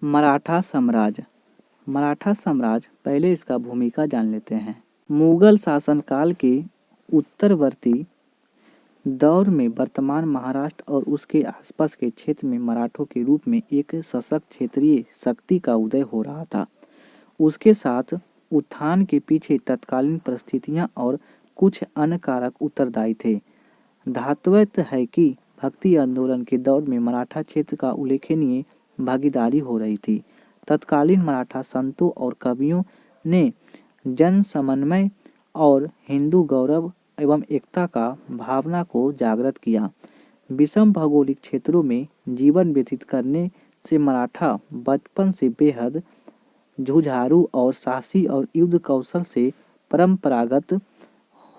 मराठा साम्राज्य। मराठा साम्राज्य, पहले इसका भूमिका जान लेते हैं। मुगल शासनकाल के उत्तरवर्ती दौर में वर्तमान महाराष्ट्र और उसके आसपास के क्षेत्र में मराठों के रूप में एक सशक्त क्षेत्रीय शक्ति का उदय हो रहा था। उसके साथ उत्थान के पीछे तत्कालीन परिस्थितियां और कुछ अन्य कारक उत्तरदायी थे। धातव्य है कि भक्ति आंदोलन के दौर में मराठा क्षेत्र का उल्लेखनीय भागीदारी हो रही थी। तत्कालीन मराठा संतों और कवियों ने जन समन्वय और हिंदू गौरव एवं एकता का भावना को जागृत किया। विषम भौगोलिक क्षेत्रों में जीवन व्यतीत करने से मराठा बचपन से बेहद जुझारू और साहसी और युद्ध कौशल से परंपरागत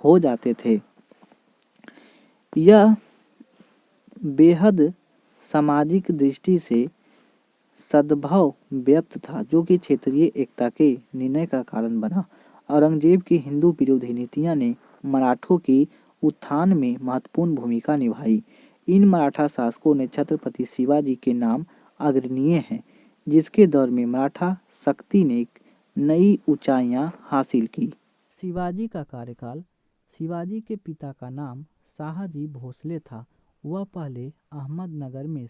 हो जाते थे। यह बेहद सामाजिक दृष्टि से सद्भाव व्याप्त था, जो कि क्षेत्रीय एकता के निर्णय का कारण बना। औरंगजेब की हिंदू विरोधी नीतियां ने मराठों की उत्थान में महत्वपूर्ण भूमिका निभाई। इन मराठा शासकों ने छत्रपति शिवाजी के नाम अग्रणीय है, जिसके दौर में मराठा शक्ति ने नई ऊंचाइयां हासिल की। शिवाजी का कार्यकाल। शिवाजी के पिता का नाम शाहजी भोसले था। वह पहले अहमदनगर में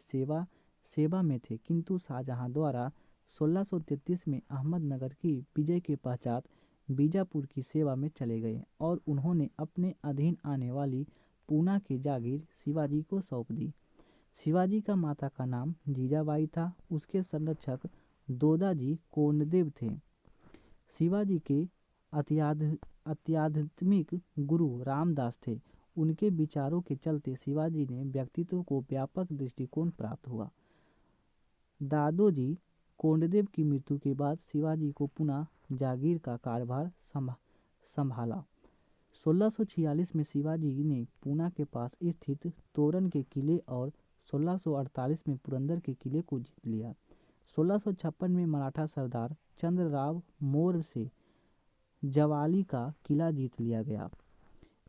सेवा में थे, किंतु शाहजहां द्वारा 1633 में अहमदनगर की विजय के पश्चात बीजापुर की सेवा में चले गए और उन्होंने अपने अधीन आने वाली पूना की जागीर शिवाजी को सौंप दी। शिवाजी का माता का नाम जीजाबाई था। उसके संरक्षक दोदाजी कोंडदेव थे। शिवाजी के आध्यात्मिक गुरु रामदास थे। उनके विचारों के चलते शिवाजी ने व्यक्तित्व को व्यापक दृष्टिकोण प्राप्त हुआ। दादोजी कोंडदेव की मृत्यु के बाद शिवाजी को पुनः जागीर का कार्यभार संभाला। 1646 में शिवाजी ने पूना के पास स्थित तोरण के किले और 1648 में पुरंदर के किले को जीत लिया। 1656 में मराठा सरदार चंद्रराव मौर्य से जवाली का किला जीत लिया गया।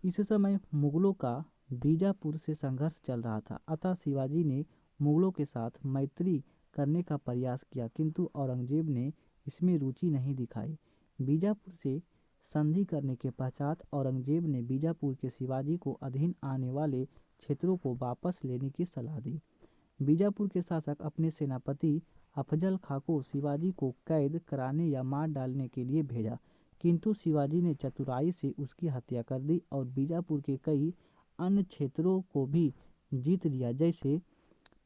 इस समय मुगलों का बीजापुर से संघर्ष चल रहा था, अतः शिवाजी ने मुगलों के साथ मैत्री करने का प्रयास किया, किंतु औरंगजेब ने इसमें रुचि नहीं दिखाई। बीजापुर से संधि करने के पश्चात औरंगजेब ने बीजापुर के शिवाजी को अधीन आने वाले क्षेत्रों को वापस लेने की सलाह दी। बीजापुर के शासक अपने सेनापति अफजल खां को शिवाजी को कैद कराने या मार डालने के लिए भेजा, किंतु शिवाजी ने चतुराई से उसकी हत्या कर दी और बीजापुर के कई अन्य क्षेत्रों को भी जीत लिया, जैसे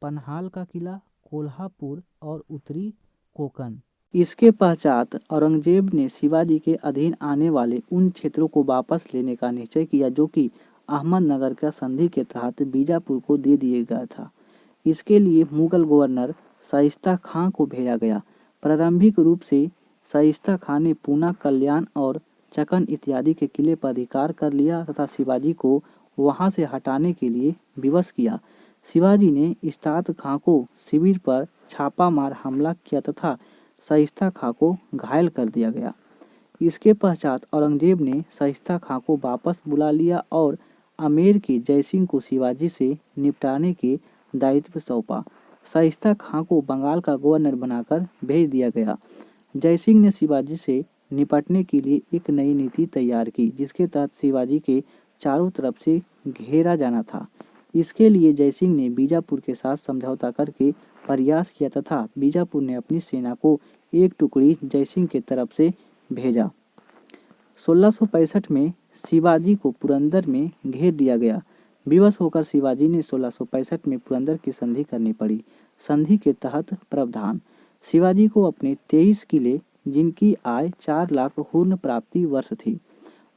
पन्हाल का किला, कोल्हापुर और उत्तरी कोंकण। इसके पश्चात औरंगजेब ने शिवाजी के अधीन आने वाले उन क्षेत्रों को वापस लेने का निश्चय किया जो कि अहमदनगर का संधि के तहत बीजापुर को दे दिया गया था। इसके लिए मुगल गवर्नर शाइस्ता खां को भेजा गया। प्रारंभिक रूप से शाइस्ता खां ने पूना, कल्याण और चकन इत्यादि के किले पर अधिकार कर लिया तथा शिवाजी को वहां से हटाने के लिए विवश किया। शिवाजी ने इस्ताद खां को शिविर पर छापामार हमला किया तथा शाइस्ता खां को घायल कर दिया गया। इसके पश्चात औरंगजेब ने शाइस्ता खां को वापस बुला लिया और आमेर के जयसिंह को शिवाजी से निपटाने के दायित्व सौंपा। शाइस्ता खां को बंगाल का गवर्नर बनाकर भेज दिया गया। जयसिंह ने शिवाजी से निपटने के लिए एक नई नीति तैयार की, जिसके तहत शिवाजी के चारों तरफ से घेरा जाना था। इसके लिए जयसिंह ने बीजापुर के साथ समझौता करके प्रयास किया तथा बीजापुर ने अपनी सेना को एक टुकड़ी जयसिंह के तरफ से भेजा। 1665 में शिवाजी को पुरंदर में घेर दिया गया। विवश होकर शिवाजी ने 1665 में पुरंदर की संधि करनी पड़ी। संधि के तहत प्रावधान: शिवाजी को अपने 23 किले, जिनकी आय 4 लाख हुर्न प्राप्ति वर्ष थी,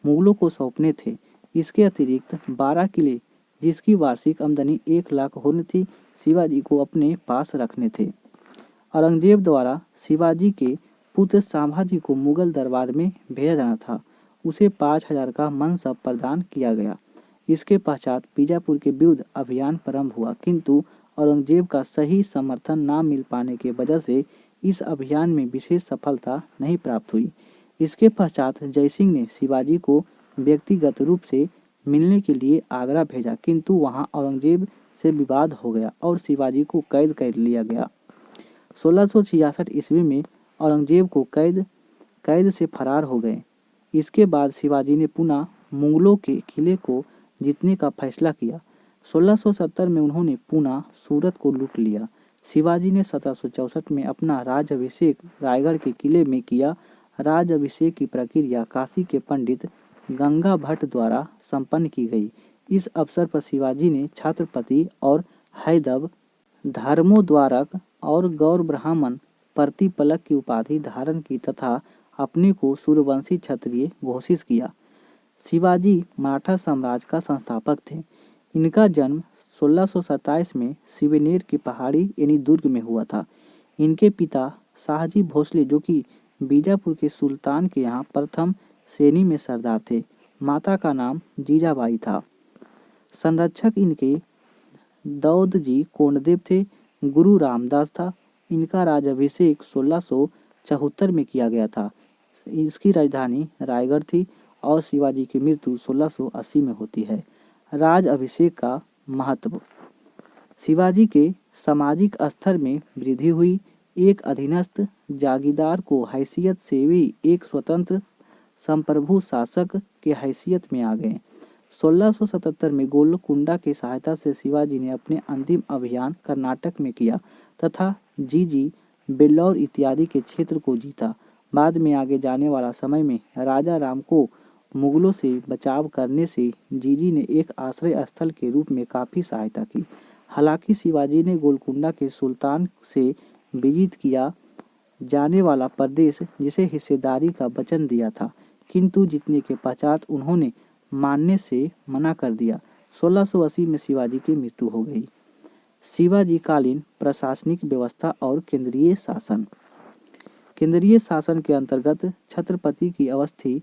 मुगलों को सौंपने थे। इसके अतिरिक्त 12 किले, जिसकी वार्षिक आमदनी 1 लाख हुर्न थी, शिवाजी को अपने पास रखने थे। औरंगजेब द्वारा शिवाजी के पुत्र संभाजी को मुगल दरबार में भेजा जाना था। उसे 5000 का मनसब प्रदान किया गया। इसके पश्चात बीजापुर के विरुद्ध अभियान प्रारंभ हुआ, किंतु औरंगजेब का सही समर्थन न मिल पाने के वजह से इस अभियान में विशेष सफलता नहीं प्राप्त हुई। इसके पश्चात जयसिंह ने शिवाजी को व्यक्तिगत रूप से मिलने के लिए आगरा भेजा, किंतु वहां औरंगजेब से विवाद हो गया और शिवाजी को कैद कर लिया गया। 1666 ईस्वी में औरंगजेब को कैद से फरार हो गए। इसके बाद शिवाजी ने पुनः मुगलों के किले को जीतने का फैसला किया। 1670 में उन्होंने पुनः सूरत को लूट लिया। शिवाजी ने 1764 में अपना राज्याभिषेक रायगढ़ के किले में किया। राज्याभिषेक की प्रक्रिया काशी के पंडित गंगा भट्ट द्वारा संपन्न की गई। इस अवसर पर शिवाजी ने छत्रपति और हैदव, धर्मोद्धारक और गौर ब्राह्मण प्रतिपलक की उपाधि धारण की तथा अपने को सूर्यवंशी क्षत्रिय घोषित किया। शिवाजी मराठा साम्राज्य का संस्थापक थे। इनका जन्म 1627 में शिवनेर की पहाड़ी यानी दुर्ग में हुआ था। इनके पिता शाहजी भोसले जो कि बीजापुर के सुल्तान के यहाँ प्रथम श्रेणी में सरदार थे। माता का नाम जीजाबाई था। संरक्षक इनके दौद जी कोंडदेव थे। गुरु रामदास था। इनका राज्याभिषेक 1674 में किया गया था। इसकी राजधानी रायगढ़ थी और शिवाजी की मृत्यु 1680 में होती है। राज अभिषेक का महत्व। शिवाजी के सामाजिक स्तर में वृद्धि हुई। एक अधीनस्थ जागीरदार को हैसियत से भी एक स्वतंत्र संप्रभु शासक के हैसियत में आ गए। 1677 में गोलकुंडा की सहायता से शिवाजी ने अपने अंतिम अभियान कर्नाटक में किया तथा जीजी, बेल्लौर इत्यादि के क्षेत्र को जीता। बाद में आगे जाने वाला समय में राजा राम को मुगलों से बचाव करने से जीजी ने एक आश्रय स्थल के रूप में काफ़ी सहायता की। हालांकि शिवाजी ने गोलकुंडा के सुल्तान से विजित किया जाने वाला प्रदेश जिसे हिस्सेदारी का वचन दिया था, किंतु जीतने के पश्चात उन्होंने मानने से मना कर दिया। 1680 में शिवाजी की मृत्यु हो गई। शिवाजी कालीन प्रशासनिक व्यवस्था और केंद्रीय शासन। केंद्रीय शासन के अंतर्गत छत्रपति की अवस्थी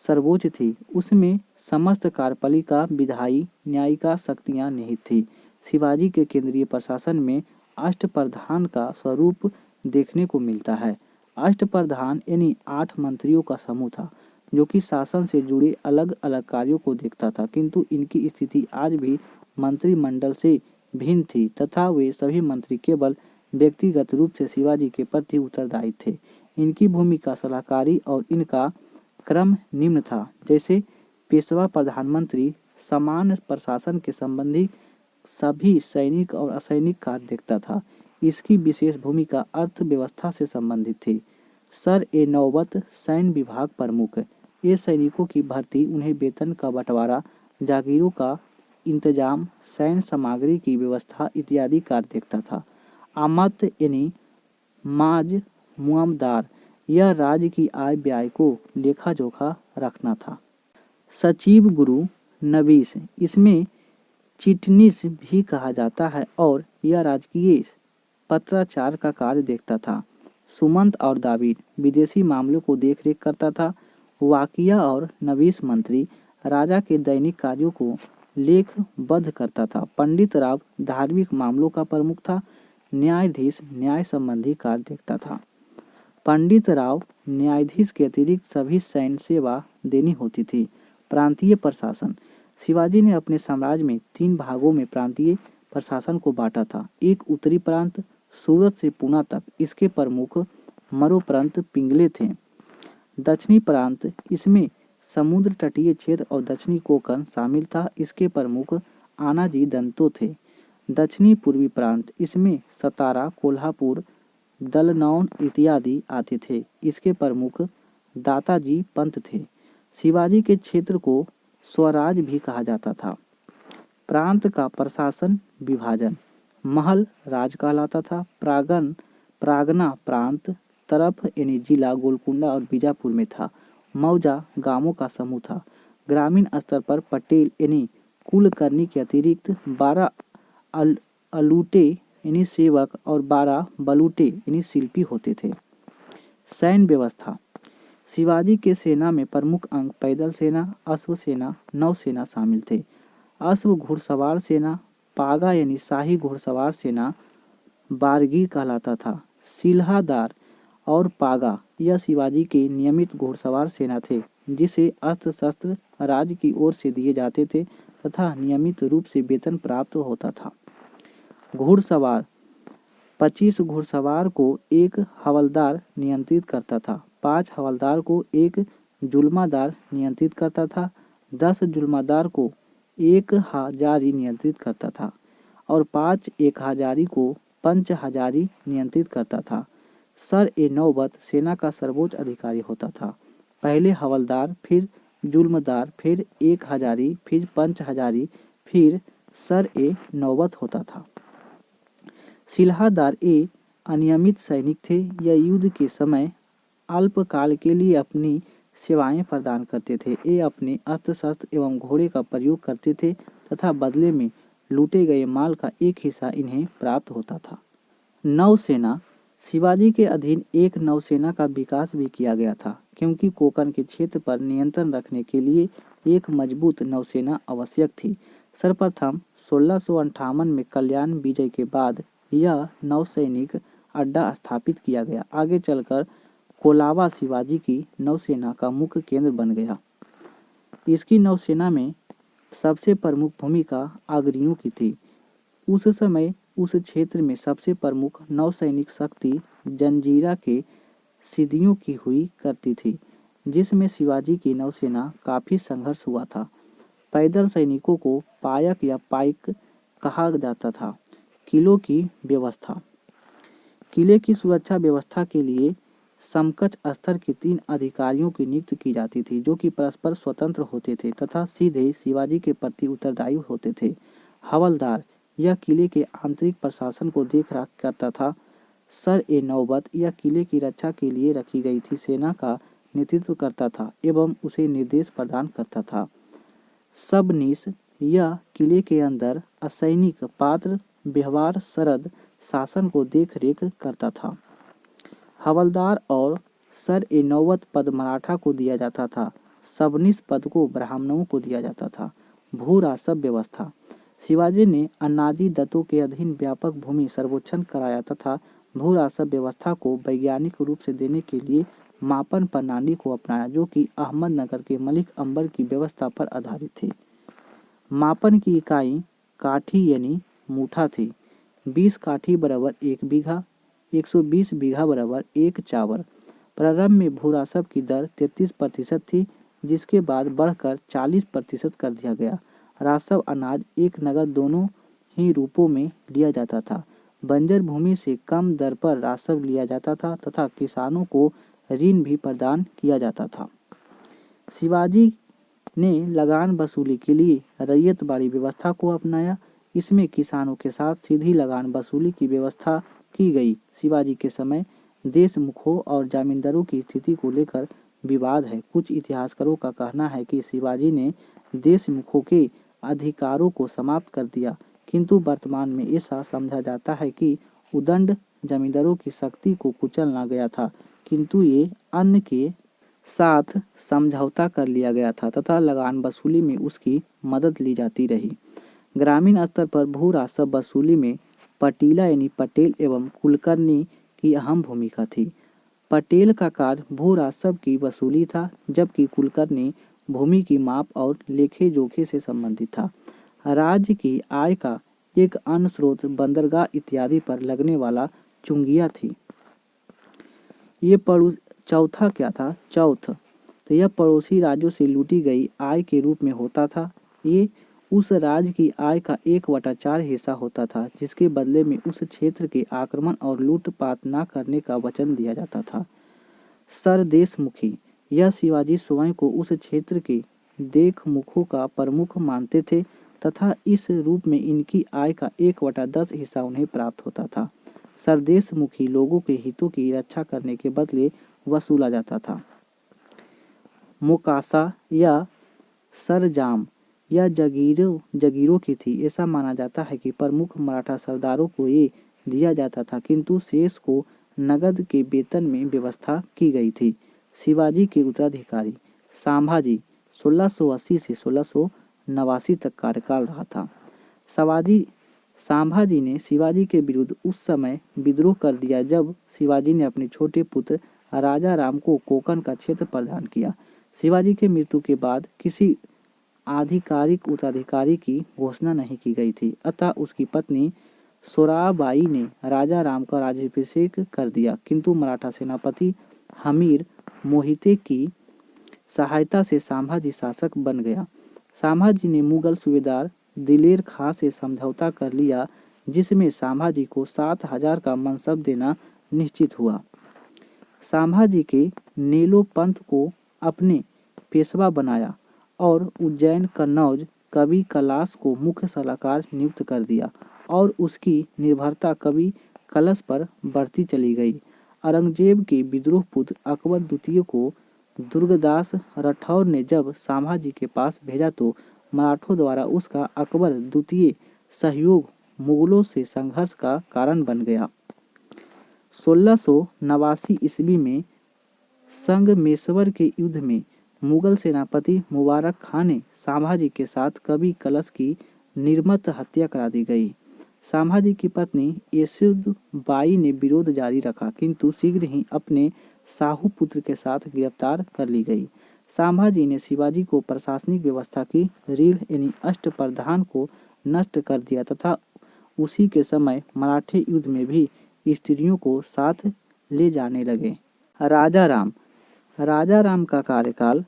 सर्वोच्च थी। उसमें समस्त कार्यपालिका, विधायी, न्यायिका शक्तियां निहित थी। शिवाजी के केंद्रीय प्रशासन में अष्टप्रधान का स्वरूप देखने को मिलता है। अष्टप्रधान यानी 8 मंत्रियों का समूह था जो कि शासन से जुड़े अलग अलग कार्यों को देखता था, किंतु इनकी स्थिति आज भी मंत्रिमंडल से भिन्न थी तथा वे सभी मंत्री केवल व्यक्तिगत रूप से शिवाजी के प्रति उत्तरदायी थे। इनकी भूमिका सलाहकारी और इनका क्रम निम्न था, जैसे पेशवा प्रधानमंत्री सामान्य प्रशासन के संबंधी सभी सैनिक और असैनिक कार्य देखता था। इसकी विशेष भूमिका अर्थव्यवस्था से संबंधित थी। सर ए नौबत सैन्य विभाग प्रमुख, ये सैनिकों की भर्ती, उन्हें वेतन का बंटवारा, जागीरों का इंतजाम, सैन्य सामग्री की व्यवस्था इत्यादि कार्य देखता था। आमत यानी माज मुआमदार, यह राज्य की आय व्यय को लेखा जोखा रखना था। सचिव गुरु नबीस, इसमें चिटनीस भी कहा जाता है और यह राजकीय पत्राचार का कार्य देखता था। सुमंत और दाविद विदेशी मामलों को देखरेख करता था। वाकिया और नबीस मंत्री राजा के दैनिक कार्यों को लेखबद्ध करता था। पंडित राव धार्मिक मामलों का प्रमुख था। न्यायाधीश न्याय संबंधी कार्य देखता था। पंडित राव न्यायाधीश के अतिरिक्त सभी सैन्य सेवा देनी होती थी। प्रांतीय प्रशासन। शिवाजी ने अपने साम्राज्य में 3 भागों में प्रांतीय प्रशासन को बांटा था। एक उत्तरी प्रांत सूरत से पूना तक, इसके प्रमुख मरोपंत पिंगले थे। दक्षिणी प्रांत, इसमें समुद्र तटीय क्षेत्र और दक्षिणी कोंकण शामिल था, इसके प्रमुख आनाजी दंतो थे। दक्षिणी पूर्वी प्रांत, इसमें सतारा, कोल्हापुर, दलनौन इत्यादि आते थे, इसके प्रमुख दाताजी पंत थे। शिवाजी के क्षेत्र को स्वराज भी कहा जाता था। प्रांत का प्रशासन विभाजन। महल राज कहलाता था। प्रागना प्रांत तरफ यानी जिला गोलकुंडा और बीजापुर में था। मौजा गांवों का समूह था। ग्रामीण स्तर पर पटेल यानी कुलकर्णी के अतिरिक्त 12 अलूटे यानी सेवक और 12 बलूटे यानी शिल्पी होते थे। सैन्य व्यवस्था। शिवाजी के सेना में प्रमुख अंग पैदल सेना, अश्व सेना, नौसेना शामिल थे। अश्व घुड़सवार सेना, पागा यानी शाही घुड़सवार सेना बारगीर कहलाता था। सिल्हादार और पागा यह शिवाजी के नियमित घुड़सवार सेना थे, जिसे अस्त्र शस्त्र राज्य की ओर से दिए जाते थे तथा नियमित रूप से वेतन प्राप्त होता था। घुड़सवार 25 घुड़सवार को एक हवलदार नियंत्रित करता था, 5 हवलदार को एक जुल्मादार नियंत्रित करता था, 10 जुल्मादार को एक हजारी नियंत्रित करता था और 5 एक हजारी को पंच हजारी नियंत्रित करता था। सर ए नौबत सेना का सर्वोच्च अधिकारी होता था। पहले हवलदार, फिर जुल्मदार, फिर एक हजारी, फिर पंच हजारी, फिर सर ए नौबत होता था। सिलहादार ए अनियमित सैनिक थे। यह युद्ध के समय अल्पकाल के लिए अपनी सेवाएं प्रदान करते थे। ये अपने अस्त्र शस्त्र एवं घोड़े का प्रयोग करते थे तथा बदले में लूटे गए माल का एक हिस्सा इन्हें प्राप्त होता था। नौसेना। शिवाजी के अधीन एक नौसेना का विकास भी किया गया था, क्योंकि कोंकण के क्षेत्र पर नियंत्रण रखने के लिए एक मजबूत नौसेना आवश्यक थी। सर्वप्रथम 1658 में कल्याण विजय के बाद यह नौसैनिक अड्डा स्थापित किया गया। आगे चलकर कोलाबा शिवाजी की नौसेना का मुख्य केंद्र बन गया। इसकी नौसेना में सबसे प्रमुख भूमिका आगरियों की थी। उस समय उस क्षेत्र में सबसे प्रमुख नौसैनिक शक्ति जंजीरा के सिद्धियों की हुई करती थी, जिसमें शिवाजी की नौसेना काफी संघर्ष हुआ था। पैदल सैनिकों को पायक या पाइक कहा जाता था। किलों की व्यवस्था। किले की सुरक्षा व्यवस्था के लिए समकक्ष स्तर के 3 अधिकारियों की नियुक्ति की जाती थी, जो कि परस्पर स्वतंत्र होते थे तथा सीधे शिवाजी के प्रति उत्तरदायी होते थे। हवलदार यह किले के आंतरिक प्रशासन को देखरेख करता था। सर ए नौबत यह किले की रक्षा के लिए रखी गई थी सेना का नेतृत्व करता था एवं उसे निर्देश प्रदान करता था। सबनीस यह किले के अंदर असैनिक पात्र व्यवहार सरद शासन को देख रेख करता था। हवलदार और सर ए नौबत पद मराठा को दिया जाता था। सबनीस पद को ब्राह्मणों को दिया जाता था। भू राजस्व व्यवस्था। शिवाजी ने अन्नाजी दत्तों के अधीन व्यापक भूमि सर्वेक्षण कराया तथा भू राजस्व व्यवस्था को वैज्ञानिक रूप से देने के लिए मापन प्रणाली को अपनाया, जो कि अहमदनगर के मलिक अंबर की व्यवस्था पर आधारित थी। मापन की इकाई काठी यानी मुठा थी। 20 काठी बराबर 1 बीघा, 120 बीघा बराबर 1 चावल। प्रारंभ में भू राजस्व की दर 33% थी, जिसके बाद बढ़कर 40% कर दिया गया। राजस्व अनाज एक नगद दोनों ही रूपों में लिया जाता था। बंजर भूमि से कम दर पर राजस्व लिया जाता था तथा किसानों को ऋण भी प्रदान किया जाता था। शिवाजी ने लगान वसूली के लिए रैयतवाड़ी व्यवस्था को अपनाया। इसमें किसानों के साथ सीधी लगान वसूली की व्यवस्था की गई। शिवाजी के समय देशमुखों और जमींदारों की स्थिति को लेकर विवाद है। कुछ इतिहासकारों का कहना है कि शिवाजी ने देशमुखों के अधिकारों को समाप्त कर दिया, किंतु वर्तमान में ऐसा समझा जाता है कि उदंड जमींदारों की शक्ति को कुचलना गया था, किंतु ये अन्य के साथ समझौता कर लिया गया था तथा लगान वसूली में उसकी मदद ली जाती रही। ग्रामीण स्तर पर भू राजस्व वसूली में पटीला यानी पटेल एवं कुलकर्णी की अहम भूमिका थी। पटेल का कार्य भू राजस्व की वसूली था, जबकि कुलकर्णी भूमि की माप और लेखे जोखे से संबंधित था। राज्य की आय का एक अन्य स्रोत बंदरगाह इत्यादि पर लगने वाला चुंगिया थी। ये चौथा क्या था? चौथ। तो यह पड़ोसी राज्यों से लूटी गई आय के रूप में होता था। ये उस राज्य की आय का 1/4 हिस्सा होता था, जिसके बदले में उस क्षेत्र के आक्रमण और लूटपाट न करने का वचन दिया जाता था। सरदेशमुखी यह शिवाजी स्वयं को उस क्षेत्र के देखमुखों का प्रमुख मानते थे तथा इस रूप में इनकी आय का 1/10 हिस्सा उन्हें प्राप्त होता था। सरदेशमुखी लोगों के हितों की रक्षा करने के बदले वसूला जाता था। मोकासा या सरजाम यह जगीरों की थी। ऐसा माना जाता है कि प्रमुख मराठा सरदारों को ये दिया जाता था, किंतु शेष को नगद के वेतन में व्यवस्था की गई थी। शिवाजी के उत्तराधिकारी संभाजी 1680 से 1689 तक कार्यकाल रहा था। संभाजी ने शिवाजी के विरुद्ध उस समय विद्रोह कर दिया जब शिवाजी ने अपने छोटे पुत्र राजा राम को कोंकण का क्षेत्र प्रदान किया। शिवाजी के मृत्यु के बाद किसी आधिकारिक उत्तराधिकारी की घोषणा नहीं की गई थी, अतः उसकी पत्नी सोराबाई ने राजा राम का राज्याभिषेक कर दिया, किंतु मराठा सेनापति हमीर मोहिते की सहायता से संभाजी शासक बन गया। संभाजी ने मुगल सूबेदार दिलेर खां से समझौता कर लिया, जिसमें संभाजी को 7,000 का मनसब देना निश्चित हुआ। संभाजी के नेलो पंथ को अपने पेशवा बनाया और उज्जैन, कन्नौज, कवि कलाश को मुख्य सलाहकार नियुक्त कर दिया और उसकी निर्भरता कवि कलश पर बढ़ती चली गई। औरंगजेब के विद्रोह पुत्र अकबर द्वितीय को दुर्गदास राठौर ने जब संभाजी के पास भेजा तो मराठों द्वारा उसका अकबर द्वितीय सहयोग मुगलों से संघर्ष का कारण बन गया। 1689 ईस्वी में संगमेश्वर के युद्ध में मुगल सेनापति मुबारक खां ने संभाजी के साथ कवि कलश की निर्मम हत्या करा दी गई। संभाजी की पत्नी येसुबाई ने विरोध जारी रखा, किंतु शीघ्र ही अपने साहू पुत्र के साथ गिरफ्तार कर ली गई। संभाजी ने शिवाजी को प्रशासनिक व्यवस्था की रीढ़ यानी अष्टप्रधान को नष्ट कर दिया तथा उसी के समय मराठे युद्ध में भी स्त्रियों को साथ ले जाने लगे। राजा राम का कार्यकाल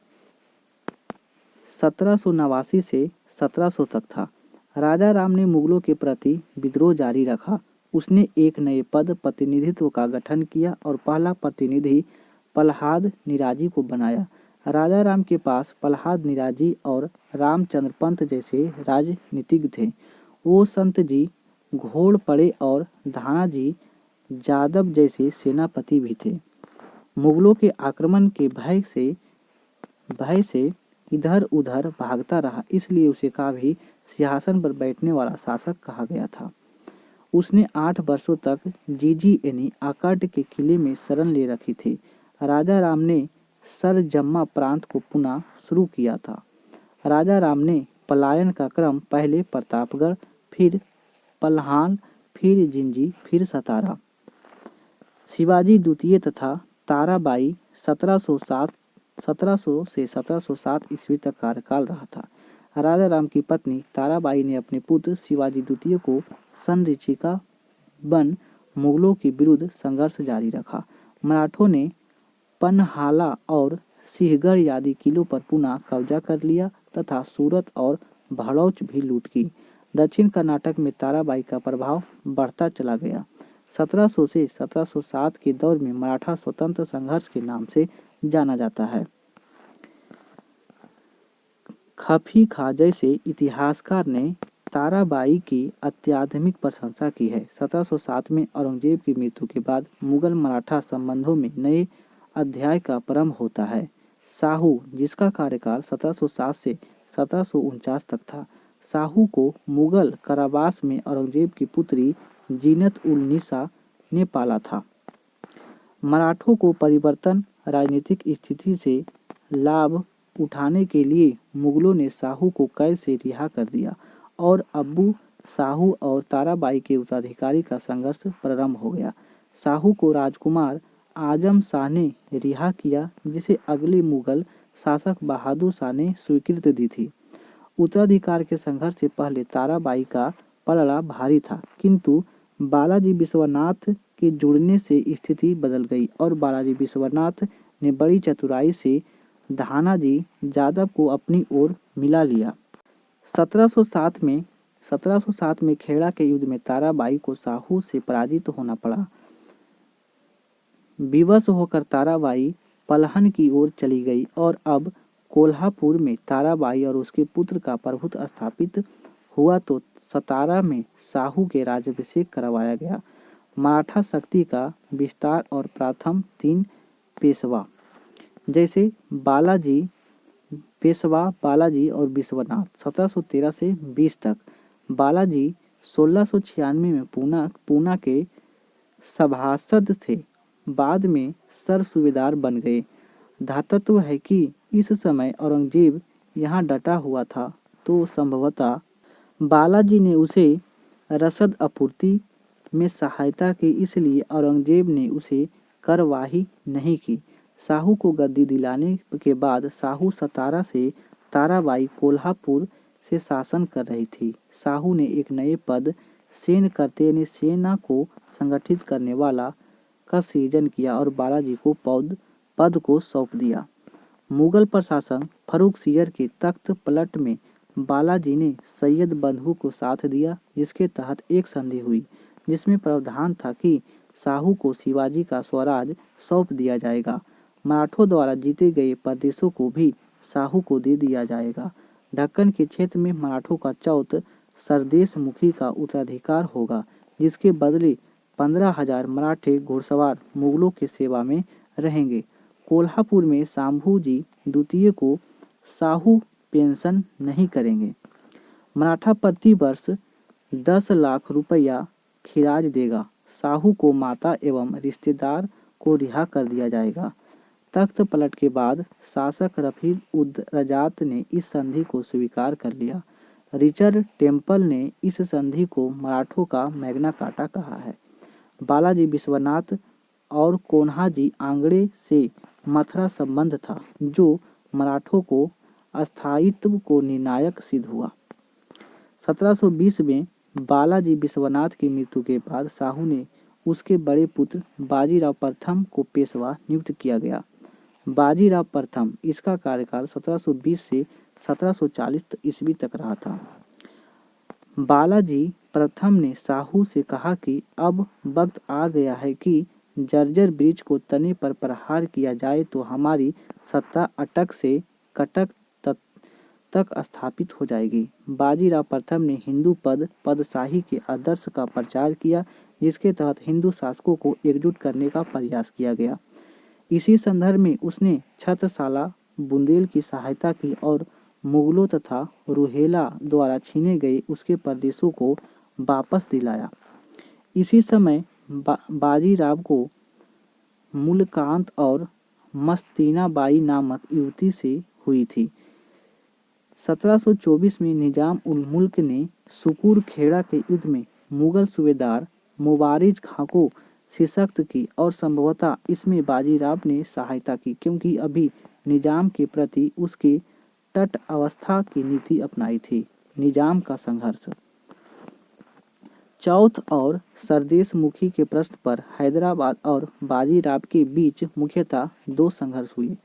1789 से 1700 तक था। राजा राम ने मुगलों के प्रति विद्रोह जारी रखा। उसने एक नए पद प्रतिनिधित्व का गठन किया और पहला प्रतिनिधि पलहाद निराजी को बनाया। राजा राम के पास पलहाद निराजी और रामचंद्र पंत जैसे राजनीतिज्ञ थे। वो संत जी घोड़पड़े और धानाजी जादव जैसे सेनापति भी थे। मुगलों के आक्रमण के भय से इधर उधर भागता रहा, इसलिए उसे कभी सिंहासन पर बैठने वाला शासक कहा गया था। उसने 8 वर्षों तक जीजी यानी आकड़ के किले में शरण ले रखी थी। राजा राम ने सरजम्मा प्रांत को पुनः शुरू किया था। राजा राम ने पलायन का क्रम पहले प्रतापगढ़, फिर पलहान, फिर जिंजी, फिर सतारा। शिवाजी द्वितीय तथा ताराबाई 1700 से 1707 ईस्वी तक कार्यकाल रहा था। राजा राम की पत्नी ताराबाई ने अपने पुत्र शिवाजी द्वितीय को संरक्षिका बन मुगलों के विरुद्ध संघर्ष जारी रखा। मराठों ने पन्हाला और सिंहगढ़ आदि किलों पर पुनः कब्जा कर लिया तथा सूरत और भड़ौच भी लूट की। दक्षिण कर्नाटक में ताराबाई का प्रभाव बढ़ता चला गया। 1700 से 1707 के दौर में मराठा स्वतंत्र संघर्ष के नाम से जाना जाता है। खफी खां जैसे इतिहासकार ने ताराबाई की अत्याधुनिक प्रशंसा की है। 1707 में औरंगजेब की मृत्यु के बाद मुगल मराठा संबंधों में नए अध्याय का प्रारंभ होता है। साहू, जिसका कार्यकाल 1707 से 1749 तक था, साहू को मुगल कारावास में औरंगजेब की पुत्री जीनत उल निसा ने पाला था। मराठों को परिवर्तन राजनीतिक स्थिति से लाभ उठाने के लिए मुगलों ने साहू को कैद से रिहा कर दिया और अब्बू साहू और ताराबाई के उत्तराधिकारी का संघर्ष प्रारंभ हो गया। साहू को राजकुमार आजम शाह ने रिहा किया, जिसे अगले मुगल शासक बहादुर शाह ने स्वीकृति दी थी। उत्तराधिकार के संघर्ष से पहले ताराबाई का पलड़ा भारी था, किंतु बालाजी विश्वनाथ के जुड़ने से स्थिति बदल गई और बालाजी विश्वनाथ ने बड़ी चतुराई से धानाजी जादव को अपनी ओर मिला लिया। 1707 में खेड़ा के युद्ध में ताराबाई को साहू से पराजित होना पड़ा। विवश होकर ताराबाई पलहन की ओर चली गई और अब कोल्हापुर में ताराबाई और उसके पुत्र का प्रभुत्व स्थापित हुआ तो सतारा में साहू के राज्याभिषेक करवाया गया। मराठा शक्ति का विस्तार और प्रथम 3 पेशवा जैसे पेशवा बालाजी और विश्वनाथ 1713 से 20 तक। बालाजी 1696 में पूना के सभासद थे, बाद में सर सूबेदार बन गए। धातत्व है कि इस समय औरंगजेब यहाँ डटा हुआ था, तो संभवतः बालाजी ने उसे रसद आपूर्ति में सहायता की, इसलिए औरंगजेब ने उसे कार्यवाही नहीं की। साहू को गद्दी दिलाने के बाद साहू सतारा से ताराबाई कोल्हापुर से शासन कर रही थी। साहू ने एक नए पद सेनकर्ते ने सेना को संगठित करने वाला का सृजन किया और बालाजी को पद को सौंप दिया। मुगल प्रशासक फर्रुखसियर के तख्त पलट में बालाजी ने सैयद बंधु को साथ दिया, जिसके तहत एक संधि हुई जिसमें प्रावधान था कि शाहू को शिवाजी का स्वराज सौंप दिया जाएगा। मराठों द्वारा जीते गए प्रदेशों को भी शाहू को दे दिया जाएगा। दक्कन के क्षेत्र में मराठों का चौथ सरदेश मुखी का उत्तराधिकार होगा, जिसके बदले 15,000 मराठे घुड़सवार मुगलों की सेवा में रहेंगे। कोल्हापुर में शंभूजी द्वितीय को शाहू पेंशन नहीं करेंगे। मराठा प्रति वर्ष 10 लाख रुपया खिराज देगा। शाहू को माता एवं रिश्तेदार को रिहा कर दिया जाएगा। तख्त पलट के बाद शासक रफीक उद रजात ने इस संधि को स्वीकार कर लिया। रिचर्ड टेम्पल ने इस संधि को मराठों का मैग्ना कार्टा कहा है। बालाजी विश्वनाथ और कोन्हाजी आंगड़े से मथुरा संबंध था, जो मराठों को अस्थायित्व को निर्णायक सिद्ध हुआ। 1720 में बालाजी विश्वनाथ की मृत्यु के बाद शाहू ने उसके बड़े पुत्र बाजीराव प्रथम को पेशवा नियुक्त किया गया। बाजीराव प्रथम, इसका कार्यकाल 1720 से 1740 ईस्वी तक रहा था। बालाजी प्रथम ने शाहू से कहा कि अब वक्त आ गया है कि जर्जर वृक्ष को तने पर प्रहार किया जाए तो हमारी सत्ता अटक से कटक तक स्थापित हो जाएगी। बाजीराव प्रथम ने हिंदू पदशाही के आदर्श का प्रचार किया, जिसके तहत हिंदू शासकों को एकजुट करने का प्रयास किया गया। इसी संदर्भ में उसने छत्रसाल बुंदेल की सहायता की और मुगलों तथा रुहेला द्वारा छीने गए उसके प्रदेशों को वापस दिलाया। इसी समय बाजीराव को मुलकांत और मस्तीना बाई नामक युवती से हुई थी। 1724 में निजाम उल मुल्क ने सुकुर खेड़ा के युद्ध में मुगल सूबेदार मुबारिज खां को शिकस्त की और संभवतः इसमें बाजीराव ने सहायता की, क्योंकि अभी निजाम के प्रति उसके तट अवस्था की नीति अपनाई थी। निजाम का संघर्ष। चौथ और सरदेश मुखी के प्रश्न पर हैदराबाद और बाजीराव के बीच मुख्यतः दो संघर्ष हुए।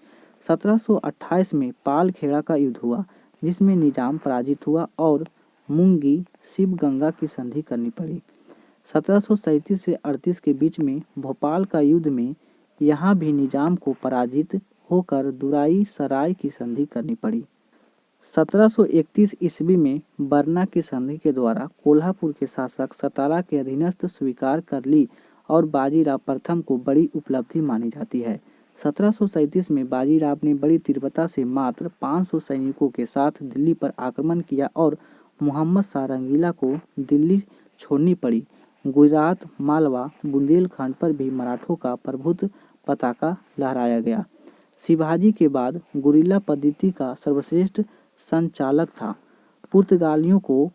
1728 में पालखेड़ा का युद्ध हुआ, जिसमें निजाम पराजित हुआ और मुंगी शिवगंगा की संधि करनी पड़ी। 1737 से 38 के बीच में भोपाल का युद्ध में यहाँ भी निजाम को पराजित होकर दुराई सराय की संधि करनी पड़ी। 1731 ईस्वी में बरना की संधि के द्वारा कोल्हापुर के शासक सतारा के अधीनस्थ स्वीकार कर ली और बाजीराव प्रथम को बड़ी उपलब्धि मानी जाती है। 1737 में बाजीराव ने बड़ी तीव्रता से मात्र 500 सैनिकों के साथ दिल्ली पर आक्रमण किया और मोहम्मद शाह रंगीला को दिल्ली छोड़नी पड़ी। गुजरात, मालवा, बुंदेलखंड पर भी मराठों का प्रभुत्व पताका लहराया गया। शिवाजी के बाद गुरिल्ला पद्धति का सर्वश्रेष्ठ संचालक था। पुर्तगालियों को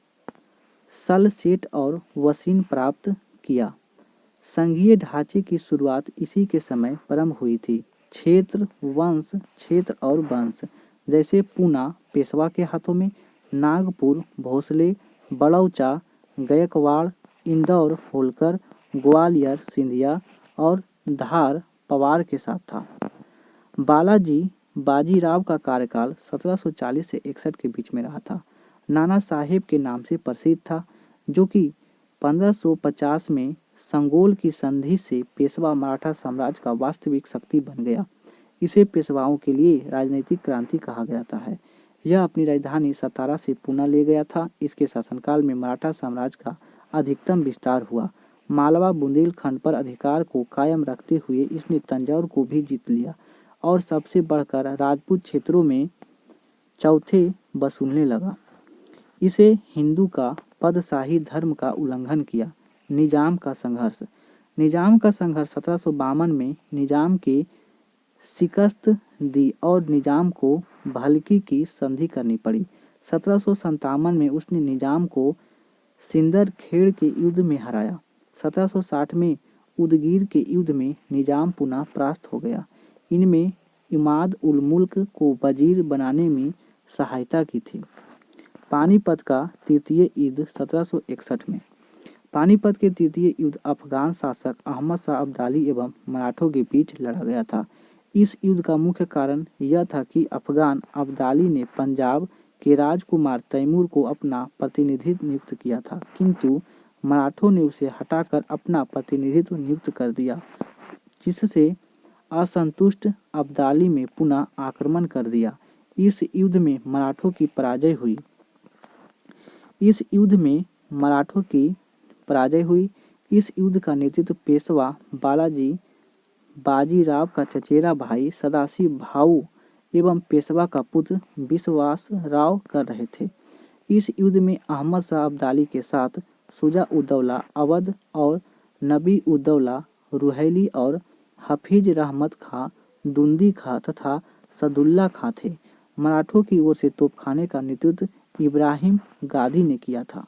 सलसेट और वसीन प्राप्त किया। संघीय ढांचे की शुरुआत इसी के समय प्रारंभ हुई थी। क्षेत्र, वंश, क्षेत्र और वंश जैसे पूना पेशवा के हाथों में, नागपुर भोसले, बड़ौचा गायकवाड़, इंदौर होलकर, ग्वालियर सिंधिया और धार पवार के साथ था। बाजीराव का कार्यकाल 1740 से 61 के बीच में रहा था। नाना साहेब के नाम से प्रसिद्ध था, जो कि 1550 में संगोल की संधि से पेशवा मराठा साम्राज्य का वास्तविक शक्ति बन गया। इसे पेशवाओं के लिए राजनीतिक क्रांति कहा जाता है। यह अपनी राजधानी सतारा से पूना ले गया था। इसके शासनकाल में मराठा साम्राज्य का अधिकतम विस्तार हुआ। मालवा बुंदेलखंड पर अधिकार को कायम रखते हुए इसने तंजौर को भी जीत लिया और सबसे बढ़कर राजपूत क्षेत्रों में चौथे वसूलने लगा। इसे हिंदू का पदशाही धर्म का उल्लंघन किया। निजाम का संघर्ष। 1752 में निजाम के शिकस्त दी और निजाम को भलकी की संधि करनी पड़ी। 1757 में उसने निजाम को सिंदर खेड़ के युद्ध में हराया। 1760 में उदगीर के युद्ध में निजाम पुनः परास्त हो गया। इनमें इमाद उल मुल्क को वजीर बनाने में सहायता की थी। पानीपत का तृतीय युद्ध 1761 में। पानीपत के तृतीय युद्ध अफगान शासक अहमद शाह अब्दाली एवं मराठों के बीच लड़ा गया था। इस युद्ध का मुख्य कारण यह था कि अफगान अब्दाली ने पंजाब के राजकुमार तैमूर को अपना प्रतिनिधि नियुक्त किया था, किंतु मराठों ने उसे हटाकर अपना प्रतिनिधित्व नियुक्त कर दिया, जिससे असंतुष्ट अब्दाली में पुनः आक्रमण कर दिया। इस युद्ध में मराठों की पराजय हुई। इस युद्ध का नेतृत्व पेशवा बाजीराव का चचेरा भाई सदाशिव भाऊ एवं पेशवा का पुत्र विश्वास राव कर रहे थे। इस युद्ध में अहमद शाह अब्दाली के साथ शुजा उद्दौला अवध और नबी उद्दौला रुहैली और हफीज रहमत खां दुंदी खां तथा सदुल्ला खां थे। मराठों की ओर से तोपखाने का नेतृत्व इब्राहिम गादी ने किया था।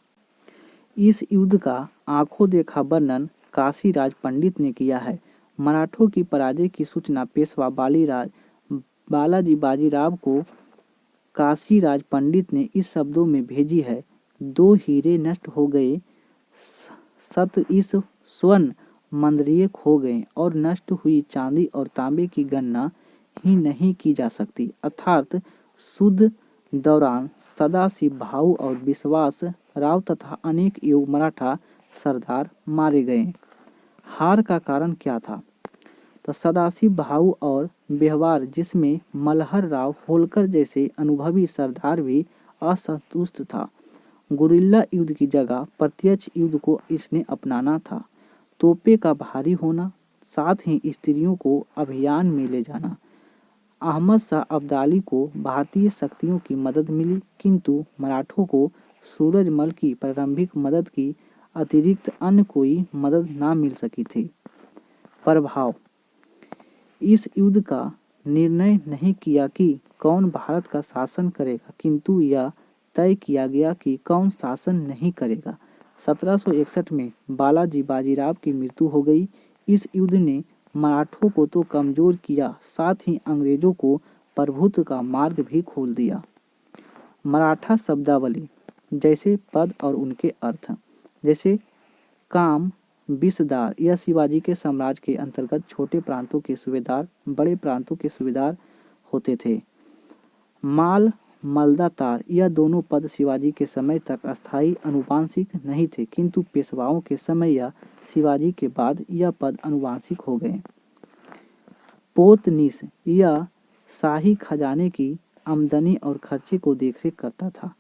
इस युद्ध का आंखों देखा वर्णन काशीराज पंडित ने किया है। मराठों की पराजय की सूचना पेशवा बालाजी बाजीराव को काशीराज पंडित ने इस शब्दों में भेजी है: 2 हीरे नष्ट हो गए, 27 स्वर्ण मंदरिये खो गए और नष्ट हुई चांदी और तांबे की गणना ही नहीं की जा सकती। अर्थात शुद्ध दौरान सदाशिव भाऊ और विश्वास राव तथा अनेक युग मराठा सरदार मारे गए। हार का कारण क्या था? तो सदाशिव भाऊ और व्यवहार, जिसमें मल्हर राव होलकर जैसे अनुभवी सरदार भी असंतुष्ट था। गुरिल्ला युद्ध की जगह प्रत्यक्ष युद्ध को इसने अपनाना था। तोपे का भारी होना, साथ ही स्त्रियों को अभियान में ले जाना। अहमद शाह अब्दाली को भारतीय शक्तियों की मदद मिली, किंतु मराठों को सूरजमल की प्रारंभिक मदद की अतिरिक्त अन्य कोई मदद ना मिल सकी थी। प्रभाव: इस युद्ध का निर्णय नहीं किया कि कौन भारत का शासन करेगा, किंतु यह तय किया गया कि कौन शासन नहीं करेगा। 1761 में बालाजी बाजीराव की मृत्यु हो गई। इस युद्ध ने मराठों को तो कमजोर किया, साथ ही अंग्रेजों को प्रभुत्व का मार्ग भी खोल दिया। मराठा शब्दावली जैसे पद और उनके अर्थ, जैसे काम विसदार, यह शिवाजी के साम्राज्य के अंतर्गत छोटे प्रांतों के सूबेदार, बड़े प्रांतों के सूबेदार होते थे। माल मलदातार, यह दोनों पद शिवाजी के समय तक अस्थायी अनुवांशिक नहीं थे, किंतु पेशवाओं के समय या शिवाजी के बाद यह पद अनुवांशिक हो गए। पोतनीस, यह शाही खजाने की आमदनी और खर्चे को देखरेख करता था।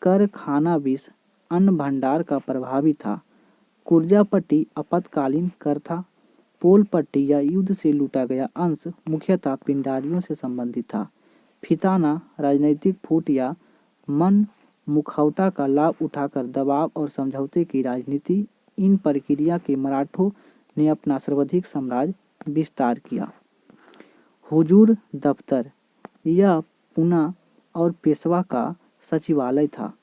कर खाना विष अन्न भंडार का प्रभावी था। कुर्जापट्टी आपातकालीन कर था। पोल पट्टी या युद्ध से लूटा गया अंश मुख्यतः पिंडारियों से संबंधित था। फिताना राजनीतिक फूट या मन मुखौटा का लाभ उठाकर दबाव और समझौते की राजनीति, इन प्रक्रिया के मराठों ने अपना सर्वाधिक साम्राज्य विस्तार किया। हुजूर दफ्तर, यह पूना और पेशवा का सचिवालय था।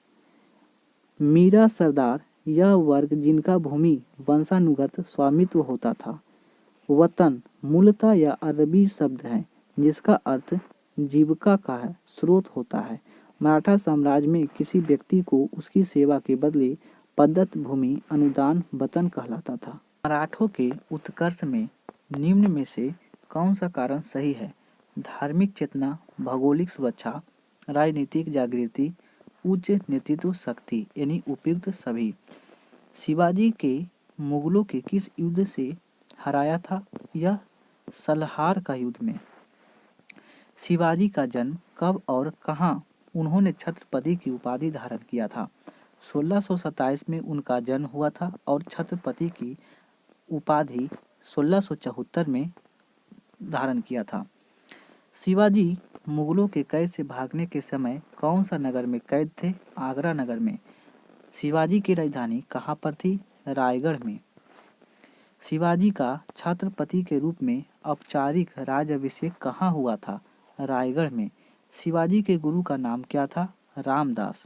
मीरा सरदार, यह वर्ग जिनका भूमि वंशानुगत स्वामित्व होता था। वतन मूलतः यह अरबी शब्द है जिसका अर्थ जीविका का है, स्रोत होता है। मराठा साम्राज्य में किसी व्यक्ति को उसकी सेवा के बदले प्रदत्त भूमि अनुदान वतन कहलाता था। मराठों के उत्कर्ष में निम्न में से कौन सा कारण सही है? धार्मिक चेतना, भौगोलिक सुरक्षा, राजनीतिक जागृति, उच्च नेतृत्व शक्ति, यानी उपयुक्त सभी। शिवाजी के मुगलों के किस युद्ध से हराया था? यह सलहार का युद्ध में। शिवाजी का जन्म कब और कहाँ उन्होंने छत्रपति की उपाधि धारण किया था? 1627 में उनका जन्म हुआ था और छत्रपति की उपाधि 1674 में धारण किया था। शिवाजी मुगलों के कैद से भागने के समय कौन सा नगर में कैद थे? आगरा नगर में। शिवाजी की राजधानी कहाँ पर थी? रायगढ़ में। शिवाजी का छत्रपति के रूप में औपचारिक राज्याभिषेक कहाँ हुआ था? रायगढ़ में। शिवाजी के गुरु का नाम क्या था? रामदास।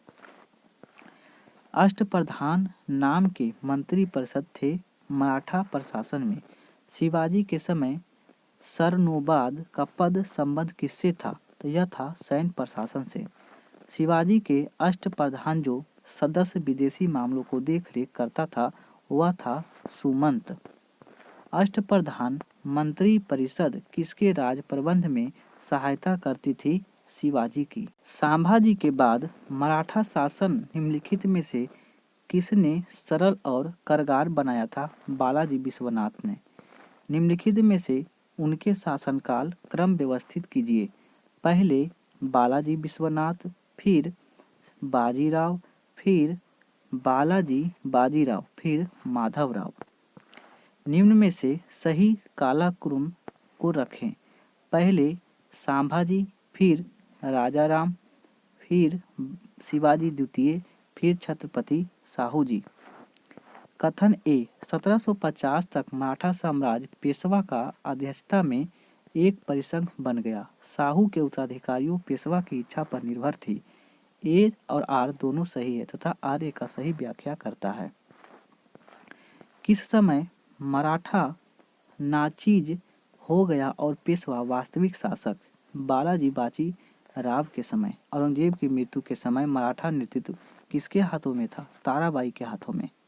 अष्टप्रधान नाम के मंत्री परिषद थे मराठा प्रशासन में। शिवाजी के समय सरनोबाद का पद संबद्ध किससे था? तो यह था सैन्य प्रशासन से। शिवाजी के अष्टप्रधान जो सदस्य विदेशी मामलों को देख रेख करता था, वह था सुमंत। अष्टप्रधान मंत्री परिषद किसके राज प्रबंध में सहायता करती थी? शिवाजी की। संभाजी के बाद मराठा शासन निम्नलिखित में से किसने सरल और कारगर बनाया था? बालाजी विश्वनाथ ने। निम्नलिखित में से उनके शासनकाल क्रम व्यवस्थित कीजिए। पहले बालाजी विश्वनाथ, फिर बाजीराव, फिर बालाजी बाजीराव, फिर माधवराव। निम्न में से सही कालक्रम को रखें। पहले संभाजी, फिर राजाराम, फिर शिवाजी द्वितीय, फिर छत्रपति साहू जी। कथन ए 1750 तक मराठा साम्राज्य पेशवा का अध्यक्षता में एक परिसंघ बन गया। साहू के उत्तराधिकारियों पेशवा की इच्छा पर निर्भर थी। ए और आर दोनों सही है तथा आर ए का सही व्याख्या करता है। किस समय मराठा नाचीज हो गया और पेशवा वास्तविक शासक? बालाजी बाजी राव के समय। औरंगजेब की मृत्यु के समय मराठा नेतृत्व किसके हाथों में था? ताराबाई के हाथों में।